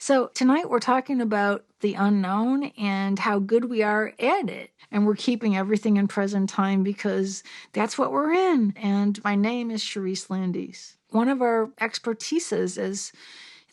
So tonight we're talking about the unknown and how good we are at it. And we're keeping everything in present time because that's what we're in. And my name is Charisse Landise. One of our expertises is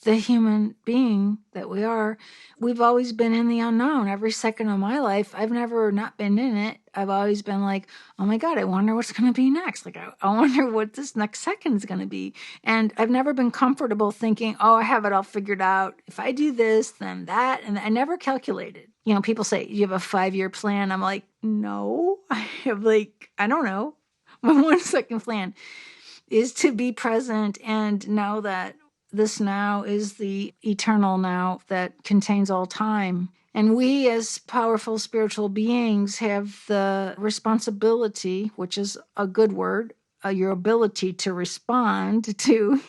the human being that we are. We've always been in the unknown. Every second of my life, I've never not been in it. I've always been like, oh my God, I wonder what's going to be next. Like, I wonder what this next second is going to be. And I've never been comfortable thinking, oh, I have it all figured out. If I do this, then that. And I never calculated. You know, people say, you have a 5-year plan. I'm like, no, I have I don't know. My 1 second plan is to be present and know that this now is the eternal now that contains all time. And we as powerful spiritual beings have the responsibility, which is a good word, your ability to respond to,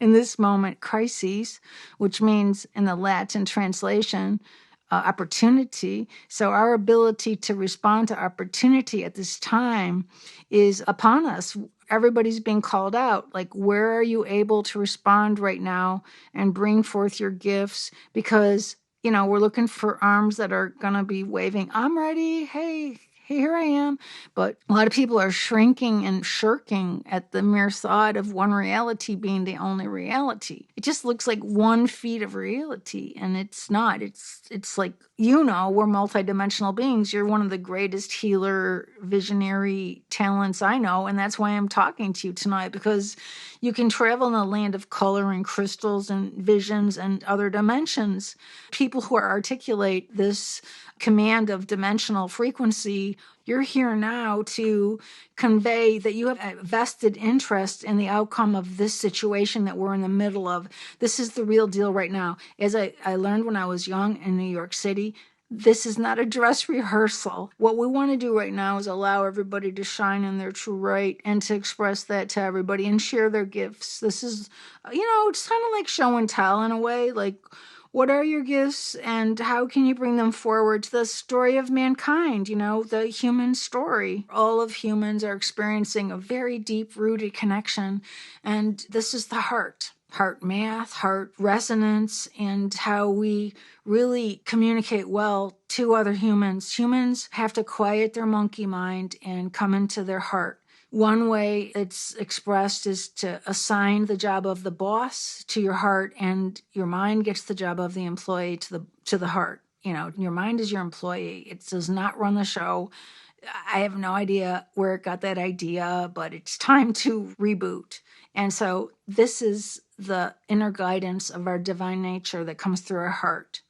in this moment, crises, which means in the Latin translation, opportunity. So our ability to respond to opportunity at this time is upon us. Everybody's being called out. Like, where are you able to respond right now and bring forth your gifts? Because, we're looking for arms that are going to be waving, I'm ready. Hey, here I am. But a lot of people are shrinking and shirking at the mere thought of one reality being the only reality. It just looks like one feet of reality, and it's not. It's like, we're multidimensional beings. You're one of the greatest healer, visionary talents I know, and that's why I'm talking to you tonight, because you can travel in the land of color and crystals and visions and other dimensions. People who articulate this command of dimensional frequency, you're here now to convey that you have a vested interest in the outcome of this situation that we're in the middle of. This is the real deal right now. As I learned when I was young in New York City, this is not a dress rehearsal. What we want to do right now is allow everybody to shine in their true right and to express that to everybody and share their gifts. This is, it's kind of like show and tell in a way, like, what are your gifts and how can you bring them forward to the story of mankind, the human story? All of humans are experiencing a very deep-rooted connection, and this is the heart math, heart resonance, and how we really communicate well to other humans. Humans have to quiet their monkey mind and come into their heart. One way it's expressed is to assign the job of the boss to your heart, and your mind gets the job of the employee to the heart. Your mind is your employee. It does not run the show. I have no idea where it got that idea, but it's time to reboot. And so this is the inner guidance of our divine nature that comes through our heart.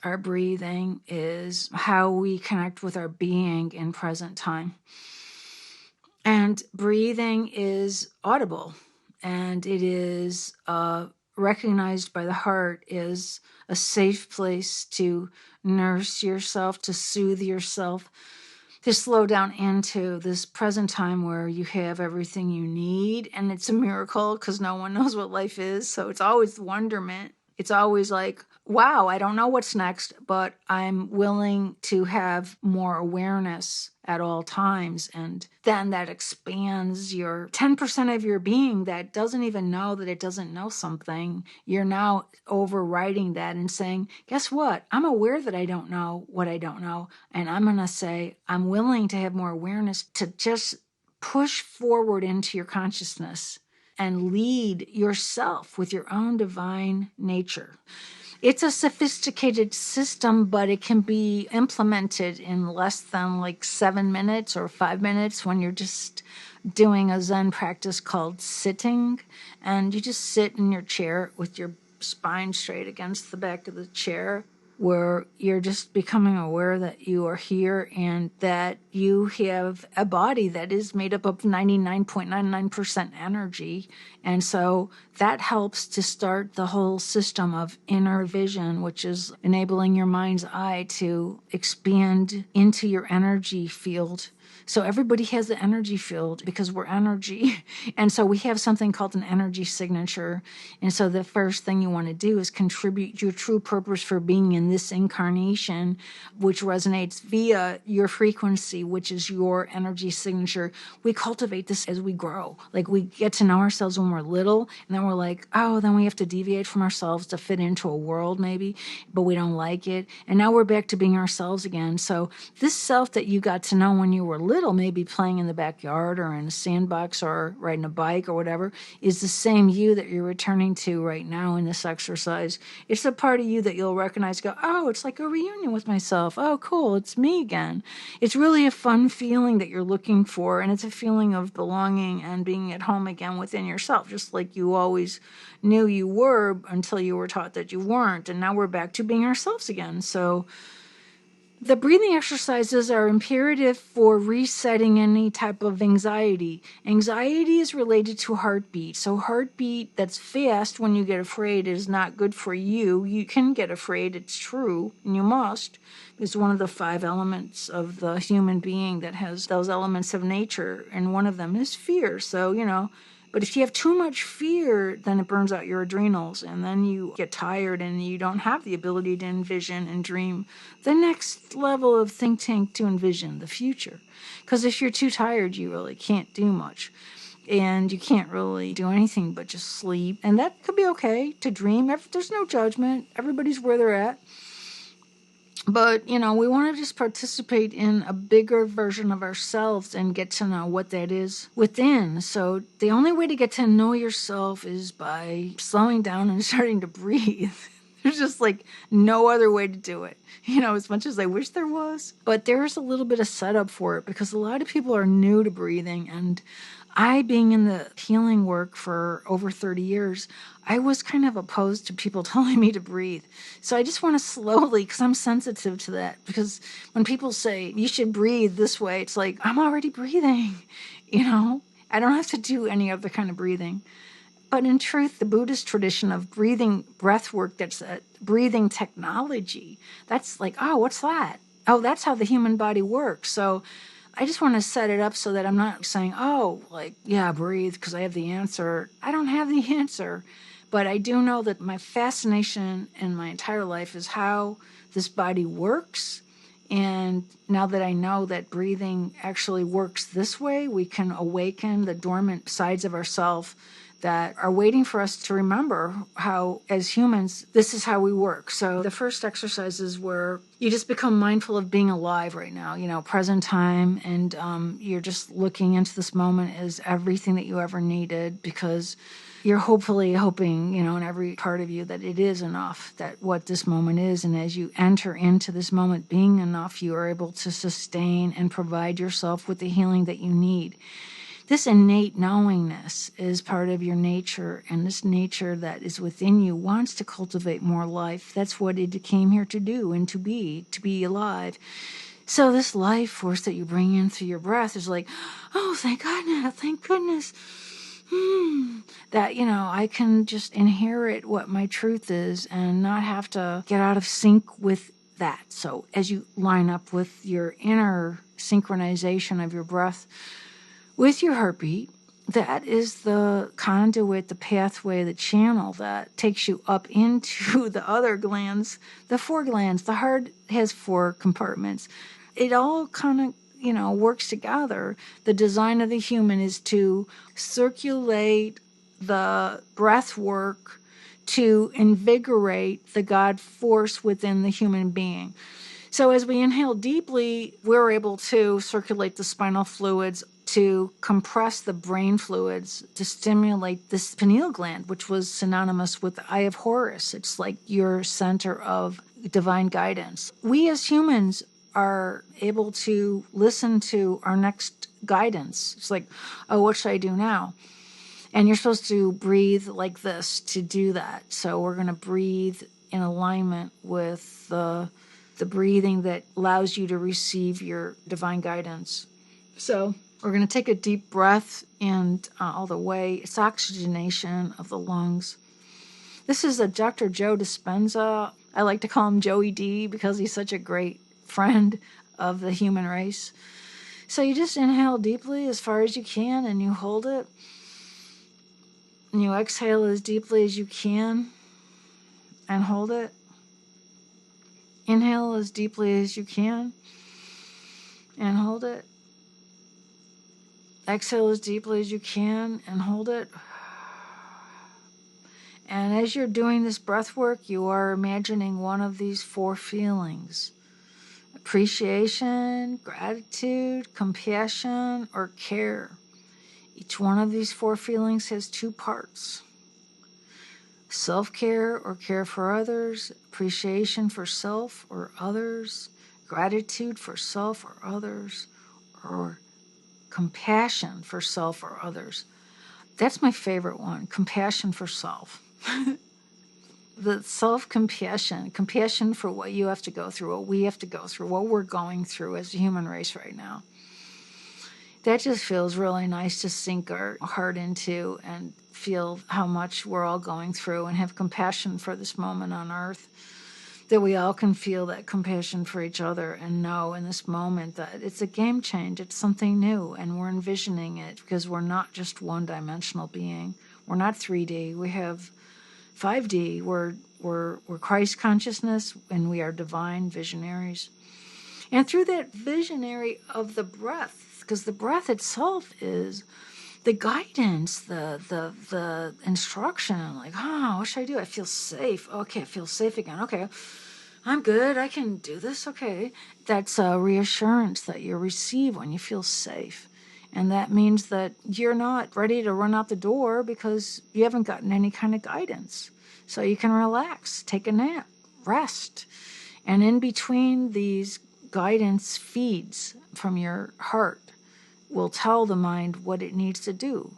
Our breathing is how we connect with our being in present time. And breathing is audible, and it is recognized by the heart as a safe place to nurse yourself, to soothe yourself, to slow down into this present time where you have everything you need. And it's a miracle because no one knows what life is. So it's always wonderment. It's always like, wow, I don't know what's next, but I'm willing to have more awareness at all times. And then that expands your 10% of your being that doesn't even know that it doesn't know something. You're now overriding that and saying, guess what? I'm aware that I don't know what I don't know. And I'm going to say, I'm willing to have more awareness to just push forward into your consciousness and lead yourself with your own divine nature. It's a sophisticated system, but it can be implemented in less than 7 minutes or 5 minutes when you're just doing a Zen practice called sitting. And you just sit in your chair with your spine straight against the back of the chair, where you're just becoming aware that you are here and that you have a body that is made up of 99.99% energy. And so that helps to start the whole system of inner vision, which is enabling your mind's eye to expand into your energy field So everybody has the energy field because we're energy. And so we have something called an energy signature. And so the first thing you want to do is contribute your true purpose for being in this incarnation, which resonates via your frequency, which is your energy signature. We cultivate this as we grow. Like we get to know ourselves when we're little, and then we're like, oh, then we have to deviate from ourselves to fit into a world maybe, but we don't like it. And now we're back to being ourselves again. So this self that you got to know when you were little, maybe playing in the backyard or in a sandbox or riding a bike or whatever, is the same you that you're returning to right now in this exercise. It's a part of you that you'll recognize, go, oh, it's like a reunion with myself. Oh, cool, it's me again. It's really a fun feeling that you're looking for, and it's a feeling of belonging and being at home again within yourself, just like you always knew you were until you were taught that you weren't. And now we're back to being ourselves again. So the breathing exercises are imperative for resetting any type of anxiety. Anxiety is related to heartbeat. So heartbeat that's fast when you get afraid is not good for you. You can get afraid, it's true, and you must. It's one of the 5 elements of the human being that has those elements of nature, and one of them is fear. So, but if you have too much fear, then it burns out your adrenals, and then you get tired and you don't have the ability to envision and dream the next level of think tank to envision the future. Because if you're too tired, you really can't do much. And you can't really do anything but just sleep. And that could be okay to dream. There's no judgment. Everybody's where they're at. But, we want to just participate in a bigger version of ourselves and get to know what that is within. So the only way to get to know yourself is by slowing down and starting to breathe. There's just like no other way to do it, as much as I wish there was. But there's a little bit of setup for it because a lot of people are new to breathing. And I, being in the healing work for over 30 years, I was kind of opposed to people telling me to breathe. So I just want to slowly, because I'm sensitive to that, because when people say, you should breathe this way, it's like, I'm already breathing, I don't have to do any other kind of breathing. But in truth, the Buddhist tradition of breathing breath work, that's a breathing technology. That's like, oh, what's that? Oh, that's how the human body works. So I just want to set it up so that I'm not saying, oh, like, yeah, breathe because I have the answer. I don't have the answer. But I do know that my fascination in my entire life is how this body works. And now that I know that breathing actually works this way, we can awaken the dormant sides of ourselves that are waiting for us to remember how, as humans, this is how we work. So the first exercise is where you just become mindful of being alive right now, present time, and you're just looking into this moment as everything that you ever needed, because you're hopefully hoping, in every part of you that it is enough, that what this moment is. And as you enter into this moment being enough, you are able to sustain and provide yourself with the healing that you need. This innate knowingness is part of your nature, and this nature that is within you wants to cultivate more life. That's what it came here to do and to be alive. So this life force that you bring in through your breath is like, oh, thank goodness. That, I can just inherit what my truth is and not have to get out of sync with that. So as you line up with your inner synchronization of your breath with your heartbeat, that is the conduit, the pathway, the channel that takes you up into the other glands, the 4 glands. The heart has 4 compartments. It all kind of, works together. The design of the human is to circulate the breath work to invigorate the God force within the human being. So as we inhale deeply, we're able to circulate the spinal fluids, to compress the brain fluids, to stimulate this pineal gland, which was synonymous with the Eye of Horus. It's like your center of divine guidance. We as humans are able to listen to our next guidance. It's like, oh, what should I do now? And you're supposed to breathe like this to do that. So we're going to breathe in alignment with the breathing that allows you to receive your divine guidance. So we're going to take a deep breath and all the way. It's oxygenation of the lungs. This is a Dr. Joe Dispenza. I like to call him Joey D because he's such a great friend of the human race. So you just inhale deeply as far as you can and you hold it. And you exhale as deeply as you can and hold it. Inhale as deeply as you can and hold it. Exhale as deeply as you can and hold it. And as you're doing this breath work, you are imagining one of these 4 feelings: appreciation, gratitude, compassion, or care. Each one of these 4 feelings has 2 parts: self-care or care for others, appreciation for self or others, gratitude for self or others, or compassion for self or others. That's my favorite one, compassion for self. The self-compassion, compassion for what you have to go through, what we have to go through, what we're going through as a human race right now. That just feels really nice to sink our heart into and feel how much we're all going through and have compassion for this moment on earth, that we all can feel that compassion for each other and know in this moment that it's a game change, it's something new, and we're envisioning it because we're not just one-dimensional being. We're not 3D, we have 5D, we're Christ consciousness, and we are divine visionaries. And through that visionary of the breath, because the breath itself is the guidance, the instruction, like, what should I do? I feel safe. Okay, I feel safe again. Okay, I'm good. I can do this. Okay. That's a reassurance that you receive when you feel safe. And that means that you're not ready to run out the door because you haven't gotten any kind of guidance. So you can relax, take a nap, rest. And in between these guidance feeds from your heart will tell the mind what it needs to do.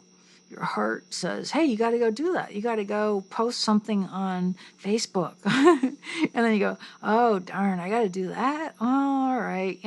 Your heart says, hey, you got to go do that. You got to go post something on Facebook. And then you go, oh, darn, I got to do that? All right.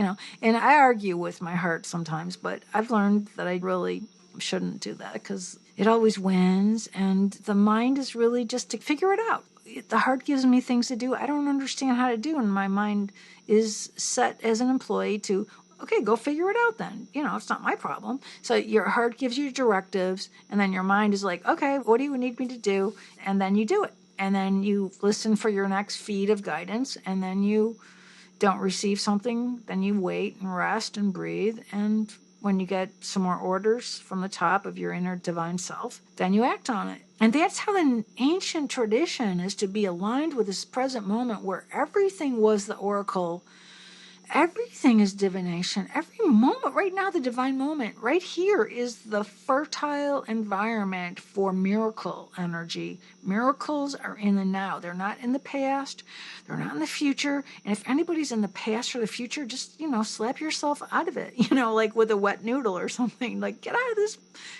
And I argue with my heart sometimes, but I've learned that I really shouldn't do that because it always wins. And the mind is really just to figure it out. The heart gives me things to do I don't understand how to do, and my mind is set as an employee to, okay, go figure it out then. It's not my problem. So your heart gives you directives, and then your mind is like, okay, what do you need me to do? And then you do it. And then you listen for your next feed of guidance, and then you don't receive something, then you wait and rest and breathe, and when you get some more orders from the top of your inner divine self, then you act on it. And that's how the ancient tradition is to be aligned with this present moment where everything was the oracle. Everything is divination. Every moment, right now, the divine moment, right here is the fertile environment for miracle energy. Miracles are in the now. They're not in the past. They're not in the future. And if anybody's in the past or the future, just, slap yourself out of it, like with a wet noodle or something. Like, get out of this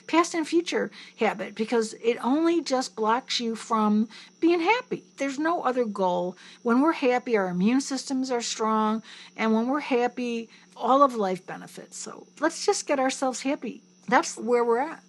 past and future habit because it only just blocks you from being happy. There's no other goal. When we're happy, our immune systems are strong, and when we're happy, all of life benefits. So let's just get ourselves happy. That's where we're at.